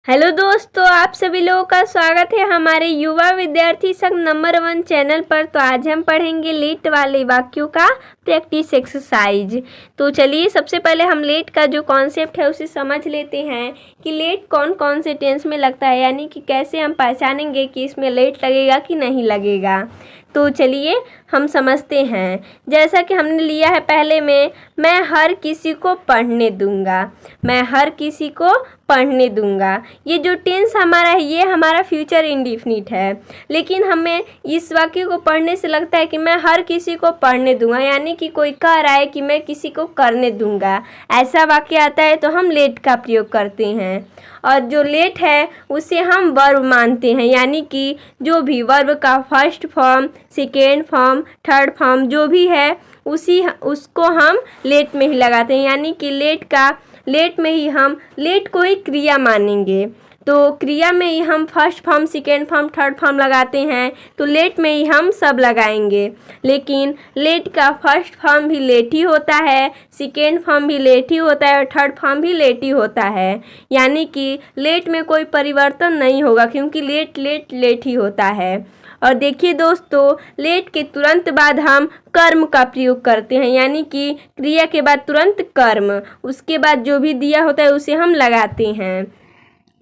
Hello दोस्तों, आप सभी लोगों का स्वागत है हमारे युवा विद्यार्थी संघ नंबर 1 चैनल पर। तो आज हम पढ़ेंगे लेट वाले वाक्यों का प्रैक्टिस एक्सरसाइज। तो चलिए सबसे पहले हम लेट का जो कॉन्सेप्ट है उसे समझ लेते हैं कि लेट कौन कौन से टेंस में लगता है, यानी कि कैसे हम पहचानेंगे कि इसमें लेट लगेगा कि नहीं लगेगा। तो चलिए हम समझते हैं। जैसा कि हमने लिया है पहले में, मैं हर किसी को पढ़ने दूंगा। मैं हर किसी को पढ़ने दूंगा, ये जो टेंस हमारा है ये हमारा फ्यूचर इंडेफिनिट है। लेकिन हमें इस वाक्य को पढ़ने से लगता है कि मैं हर किसी को पढ़ने दूंगा, यानी कि कोई कह रहा है कि मैं किसी को करने दूंगा। ऐसा वाक्य आता है तो हम लेट का प्रयोग करते हैं। और जो लेट है उसे हम वर्ब मानते हैं, यानी कि जो भी वर्ब का first form, second form, third form जो भी है उसको हम लेट में ही लगाते हैं। यानी कि लेट में ही हम लेट को ही क्रिया मानेंगे। तो क्रिया में ही हम first form, second form, third form लगाते हैं, तो लेट में ही हम सब लगाएंगे। लेकिन लेट का फर्स्ट फॉर्म भी लेट ही होता है, सेकेंड फॉर्म भी लेट ही होता है और थर्ड फॉर्म भी लेट ही होता है। यानी कि लेट में कोई परिवर्तन नहीं होगा, क्योंकि लेट ही होता है। और देखिए दोस्तों, लेट के तुरंत बाद हम कर्म का प्रयोग करते हैं, यानी कि क्रिया के बाद तुरंत कर्म, उसके बाद जो भी दिया होता है उसे हम लगाते हैं।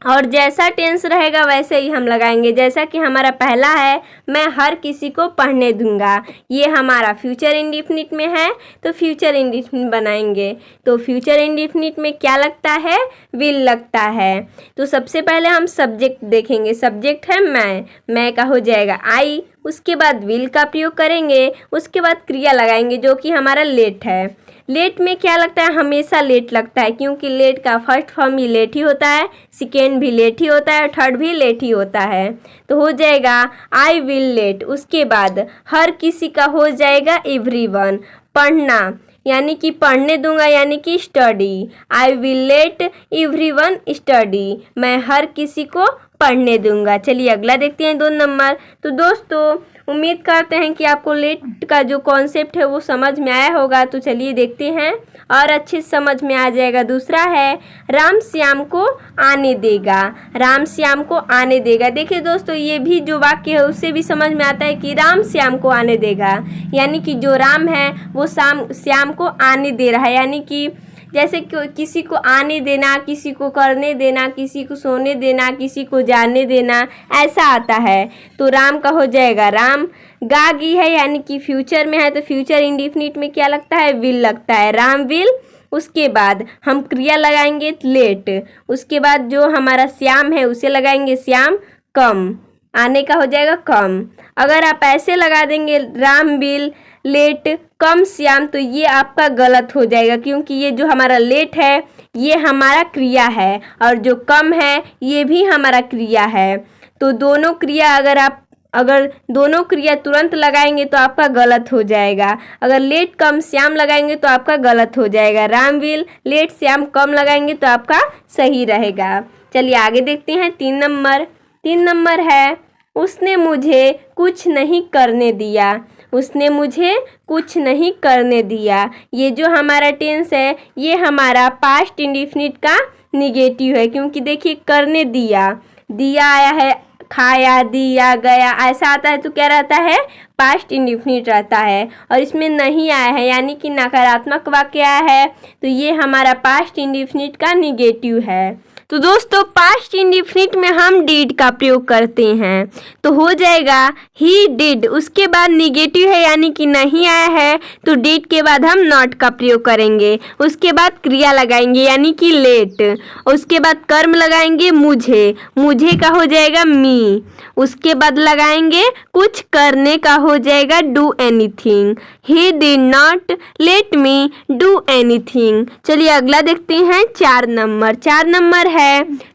और जैसा टेंस रहेगा वैसे ही हम लगाएंगे। जैसा कि हमारा पहला है, मैं हर किसी को पढ़ने दूंगा, ये हमारा फ्यूचर इंडेफिनिट में है, तो फ्यूचर इंडेफिनिट बनाएंगे। तो फ्यूचर इंडेफिनिट में क्या लगता है? विल लगता है। तो सबसे पहले हम सब्जेक्ट देखेंगे। सब्जेक्ट है मैं का हो जाएगा आई, उसके बाद विल का प्रयोग करेंगे, उसके बाद क्रिया लगाएंगे जो कि हमारा लेट है। लेट में क्या लगता है? हमेशा लेट लगता है, क्योंकि लेट का फर्स्ट फॉर्म भी लेट ही होता है, सेकेंड भी लेट ही होता है और थर्ड भी लेट ही होता है। तो हो जाएगा आई विल लेट। उसके बाद हर किसी का हो जाएगा एवरीवन, पढ़ना, यानी कि पढ़ने दूंगा, यानी कि study. I will late everyone study, मैं हर किसी को पढ़ने दूंगा। चलिए अगला देखते हैं 2 नंबर। तो दोस्तों उम्मीद करते हैं कि आपको लेट का जो कॉन्सेप्ट है वो समझ में आया होगा। तो चलिए देखते हैं और अच्छे से समझ में आ जाएगा। दूसरा है, राम श्याम को आने देगा। राम श्याम को आने देगा। देखिए दोस्तों, ये भी जो वाक्य है उससे भी समझ में आता है कि राम श्याम को आने देगा, यानी कि जो राम है वो श्याम को आने दे रहा है। यानी कि जैसे किसी को आने देना, किसी को करने देना, किसी को सोने देना, किसी को जाने देना, ऐसा आता है। तो राम का हो जाएगा राम। गागी है, यानी कि फ्यूचर में है, तो फ्यूचर इंडेफिनिट में क्या लगता है? विल लगता है, राम विल। उसके बाद हम क्रिया लगाएंगे लेट। उसके बाद जो हमारा श्याम है उसे लगाएंगे श्याम कम, आने का हो जाएगा कम। अगर आप ऐसे लगा देंगे राम विल लेट कम श्याम, तो ये आपका गलत हो जाएगा, क्योंकि ये जो हमारा लेट है ये हमारा क्रिया है और जो कम है ये भी हमारा क्रिया है। तो दोनों क्रिया अगर दोनों क्रिया तुरंत लगाएंगे तो आपका गलत हो जाएगा। अगर लेट कम श्याम लगाएंगे तो आपका गलत हो जाएगा। राम विल लेट श्याम कम लगाएंगे तो आपका सही रहेगा। चलिए आगे देखते हैं 3 नंबर। 3 नंबर है, उसने मुझे कुछ नहीं करने दिया। उसने मुझे कुछ नहीं करने दिया, ये जो हमारा टेंस है ये हमारा पास्ट इंडेफिनिट का निगेटिव है, क्योंकि देखिए करने दिया, दिया आया है, खाया, दिया, गया, ऐसा आता है तो क्या रहता है? पास्ट इंडेफिनिट रहता है। और इसमें नहीं आया है, यानी कि नकारात्मक वाक्य आया है, तो ये हमारा पास्ट इंडेफिनिट का निगेटिव है। तो दोस्तों पास्ट इंडेफिनिट में हम डिड का प्रयोग करते हैं, तो हो जाएगा ही डिड। उसके बाद निगेटिव है, यानी कि नहीं आया है, तो डिड के बाद हम नॉट का प्रयोग करेंगे। उसके बाद क्रिया लगाएंगे, यानी कि लेट। उसके बाद कर्म लगाएंगे मुझे, मुझे का हो जाएगा मी। उसके बाद लगाएंगे कुछ करने का, हो जाएगा do anything. He did not let me do anything. चलिए अगला देखते हैं 4 नंबर। 4 नंबर है,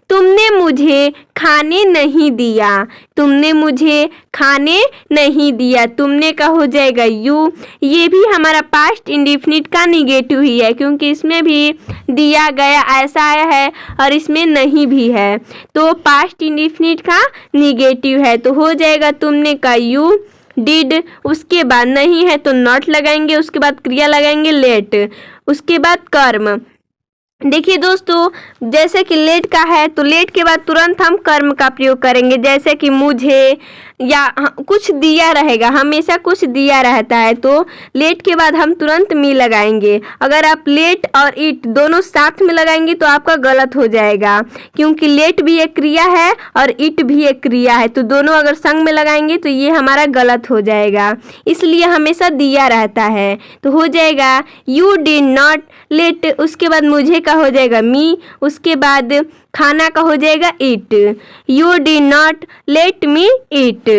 तुमने मुझे खाने नहीं दिया। तुमने मुझे खाने नहीं दिया, तुमने का हो जाएगा यू। ये भी हमारा पास्ट इंडेफिनिट का निगेटिव ही है, क्योंकि इसमें भी दिया गया ऐसा आया है और इसमें नहीं भी है, तो पास्ट इंडेफिनिट का निगेटिव है। तो हो जाएगा तुमने का यू, डिड, उसके बाद नहीं है तो नॉट लगाएंगे, उसके बाद क्रिया लगाएंगे लेट, उसके बाद कर्म। देखिए दोस्तों, जैसे कि लेट का है तो लेट के बाद तुरंत हम कर्म का प्रयोग करेंगे, जैसे कि मुझे या कुछ दिया रहेगा, हमेशा कुछ दिया रहता है तो लेट के बाद हम तुरंत मी लगाएंगे। अगर आप लेट और इट दोनों साथ में लगाएंगे तो आपका गलत हो जाएगा, क्योंकि लेट भी एक क्रिया है और इट भी एक क्रिया है, तो दोनों अगर संग में लगाएंगे तो ये हमारा गलत हो जाएगा। इसलिए हमेशा दिया रहता है, तो हो जाएगा यू डिड नॉट लेट, उसके बाद मुझे का हो जाएगा मी, उसके बाद खाना का हो जाएगा it. You did not let me it.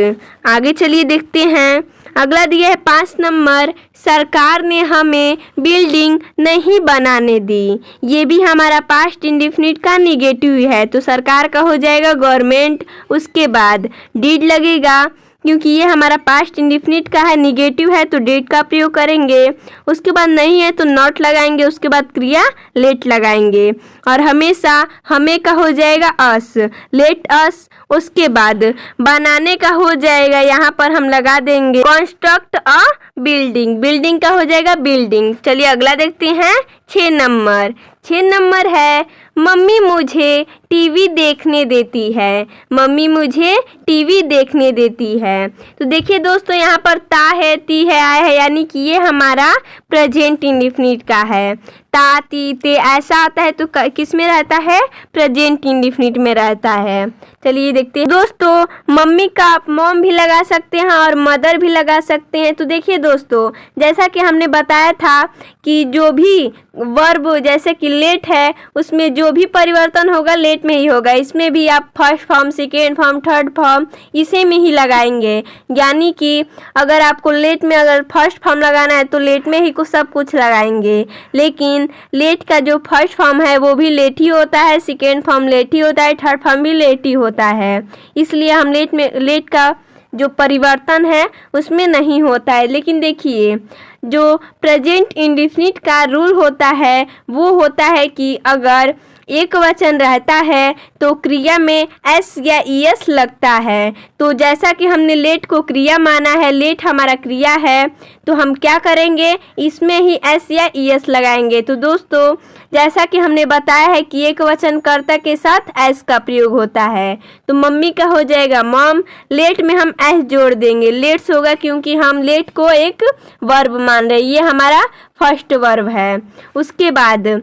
आगे चलिए देखते हैं, अगला दिया है 5 नंबर, सरकार ने हमें बिल्डिंग नहीं बनाने दी। ये भी हमारा पास्ट इंडेफिनिट का निगेटिव है, तो सरकार का हो जाएगा गवर्नमेंट, उसके बाद डिड लगेगा, क्योंकि ये हमारा पास्ट इंडेफिनिट का है, निगेटिव है तो डिड का प्रयोग करेंगे। उसके बाद नहीं है तो नॉट लगाएंगे, उसके बाद क्रिया लेट लगाएंगे, और हमेशा हमें का हो जाएगा अस, लेट अस। उसके बाद बनाने का हो जाएगा, यहाँ पर हम लगा देंगे कंस्ट्रक्ट अ बिल्डिंग, बिल्डिंग का हो जाएगा बिल्डिंग। चलिए अगला देखते हैं 6 नंबर। 6 नंबर है मम्मी मुझे टीवी देखने देती है, मम्मी मुझे टीवी देखने देती है। तो देखिए दोस्तों, यहाँ पर ता है, ती है, आय है, यानी कि ये हमारा प्रेजेंट इंडेफिनिट का है। ता ती ते ऐसा आता है तो किस में रहता है, प्रेजेंट इंडेफिनिट में रहता है। चलिए देखते हैं दोस्तों, मम्मी का आप मॉम भी लगा सकते हैं और मदर भी लगा सकते हैं। तो देखिए दोस्तों, जैसा कि हमने बताया था कि जो भी वर्ब जैसे कि लेट है उसमें जो भी परिवर्तन होगा लेट में ही होगा। इसमें भी आप first form, second form, third form इसे में ही लगाएंगे, यानी कि अगर आपको लेट में अगर फर्स्ट फॉर्म लगाना है तो लेट में ही सब कुछ लगाएंगे। लेकिन लेट का जो फर्स्ट फॉर्म है वो भी लेट ही होता है, सेकेंड फॉर्म लेट ही होता है, थर्ड फॉर्म भी लेट ही होता है। इसलिए हम लेट का जो परिवर्तन है उसमें नहीं होता है। लेकिन देखिए, जो प्रेजेंट इंडेफिनिट का रूल होता है वो होता है कि अगर एक वचन रहता है तो क्रिया में एस या ईएस लगता है। तो जैसा कि हमने लेट को क्रिया माना है, लेट हमारा क्रिया है, तो हम क्या करेंगे, इसमें ही एस या ईएस लगाएंगे। तो दोस्तों, जैसा कि हमने बताया है कि एक वचन कर्ता के साथ एस का प्रयोग होता है, तो मम्मी का हो जाएगा मॉम, लेट में हम एस जोड़ देंगे, लेट्स होगा क्योंकि हम लेट को एक वर्ब मान रहे हैं, ये हमारा फर्स्ट वर्ब है। उसके बाद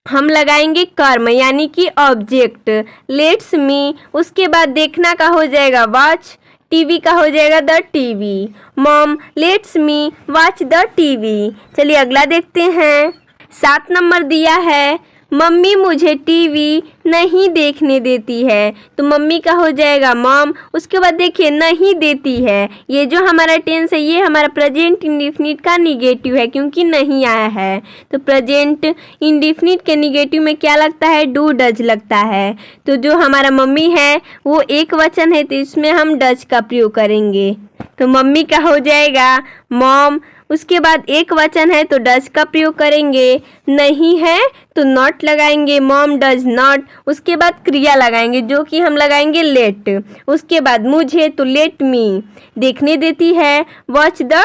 हम लगाएंगे कर्म यानी कि ऑब्जेक्ट, लेट्स मी। उसके बाद देखना का हो जाएगा वॉच, टीवी का हो जाएगा the TV, mom let's me watch the TV. चलिए अगला देखते हैं, 7 नंबर दिया है मम्मी मुझे टीवी नहीं देखने देती है। तो मम्मी का हो जाएगा मॉम, उसके बाद देखिए नहीं देती है, ये जो हमारा टेंस है ये हमारा प्रेजेंट इंडेफिनिट का निगेटिव है क्योंकि नहीं आया है। तो प्रेजेंट इंडेफिनिट के निगेटिव में क्या लगता है, डू डज लगता है। तो जो हमारा मम्मी है वो एक वचन है तो इसमें हम डज का प्रयोग करेंगे। तो मम्मी का हो जाएगा मॉम, उसके बाद एक वचन है तो डज का प्रयोग करेंगे, नहीं है तो नॉट लगाएंगे, मॉम डज नॉट। उसके बाद क्रिया लगाएंगे जो कि हम लगाएंगे लेट। उसके बाद मुझे तो लेट मी, देखने देती है वॉच द,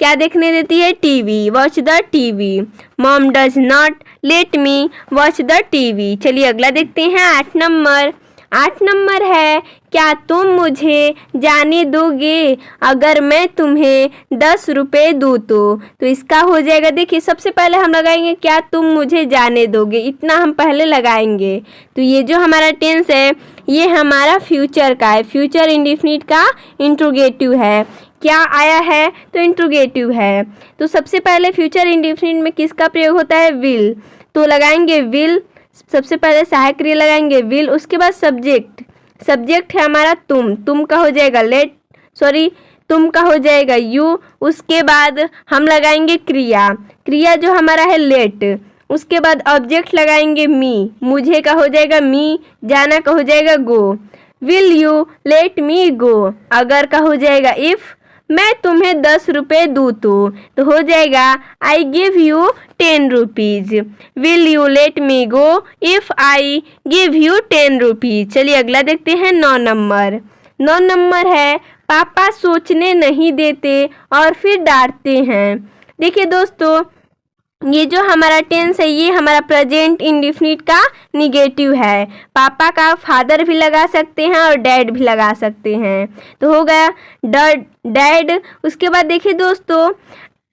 क्या देखने देती है, TV, watch the TV, mom does not let me watch the TV. चलिए अगला देखते हैं 8 नंबर। 8 नंबर है क्या तुम मुझे जाने दोगे अगर मैं तुम्हें 10 रुपये दूँ तो इसका हो जाएगा, देखिए सबसे पहले हम लगाएंगे क्या तुम मुझे जाने दोगे, इतना हम पहले लगाएंगे। तो ये जो हमारा टेंस है ये हमारा फ्यूचर का है, फ्यूचर इंडेफिनिट का इंट्रोगेटिव है। क्या आया है तो इंट्रोगेटिव है। तो सबसे पहले फ्यूचर इंडेफिनिट में किसका प्रयोग होता है, विल, तो लगाएंगे विल, सबसे पहले सहायक क्रिया लगाएंगे विल। उसके बाद सब्जेक्ट, सब्जेक्ट है हमारा तुम का हो जाएगा तुम का हो जाएगा यू। उसके बाद हम लगाएंगे क्रिया, क्रिया जो हमारा है लेट। उसके बाद ऑब्जेक्ट लगाएंगे मी, मुझे का हो जाएगा मी, जाना का हो जाएगा गो। विल यू लेट मी गो, अगर का हो जाएगा इफ, मैं तुम्हें 10 रुपये दूँ तो हो जाएगा I give you 10 rupees. Will you let me go if I give you 10 rupees. चलिए अगला देखते हैं 9 नंबर। 9 नंबर है पापा सोचने नहीं देते और फिर डांटते हैं। देखिए दोस्तों, ये जो हमारा टेंस है ये हमारा प्रेजेंट इंडेफिनिट का निगेटिव है। पापा का फादर भी लगा सकते हैं और डैड भी लगा सकते हैं। तो हो गया डैड। उसके बाद देखिए दोस्तों,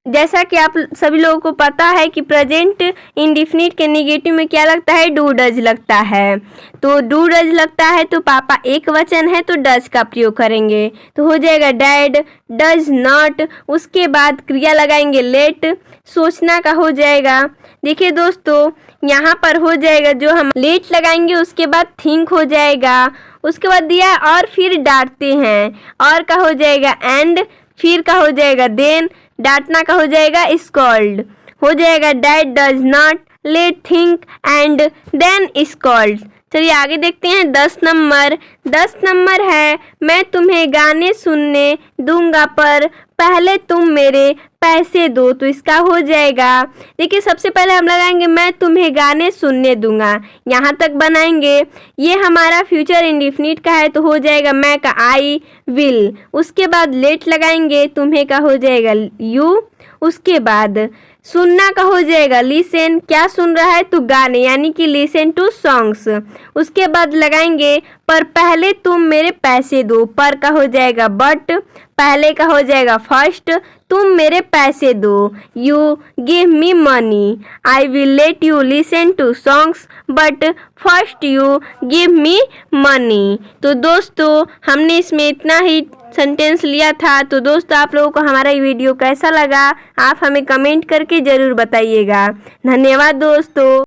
जैसा कि आप सभी लोगों को पता है कि प्रेजेंट इंडेफिनिट के नेगेटिव में क्या लगता है, डू डज लगता है। तो डू डज लगता है तो पापा एक वचन है तो डज का प्रयोग करेंगे। तो हो जाएगा डैड डज नॉट। उसके बाद क्रिया लगाएंगे लेट, सोचना का हो जाएगा। देखिए दोस्तों, यहाँ पर हो जाएगा जो हम लेट लगाएंगे उसके बाद थिंक हो जाएगा। उसके बाद दिया और फिर डांटते हैं, और का हो जाएगा एंड, फिर का हो जाएगा देन, डांटना का हो जाएगा स्कॉल्ड। हो जाएगा dad does not let think and then scold. चलिए आगे देखते हैं 10 नंबर। 10 नंबर है मैं तुम्हें गाने सुनने दूंगा पर पहले तुम मेरे पैसे दो। तो इसका हो जाएगा, देखिए सबसे पहले हम लगाएंगे मैं तुम्हें गाने सुनने दूंगा, यहाँ तक बनाएंगे। ये हमारा फ्यूचर इंडेफिनिट का है तो हो जाएगा मैं का आई विल। उसके बाद लेट लगाएंगे, तुम्हें का हो जाएगा यू। उसके बाद सुनना का हो जाएगा लिसन, क्या सुन रहा है तो गाने, यानी कि लिसन टू सॉन्ग्स। उसके बाद लगाएंगे पर पहले तुम मेरे पैसे दो, पर का हो जाएगा बट, पहले का हो जाएगा फर्स्ट, तुम मेरे पैसे दो, you give me money. I will let you listen to songs but first you give me money. तो दोस्तों हमने इसमें इतना ही सेंटेंस लिया था। तो दोस्तों आप लोगों को हमारा ये वीडियो कैसा लगा आप हमें कमेंट करके ज़रूर बताइएगा। धन्यवाद दोस्तों।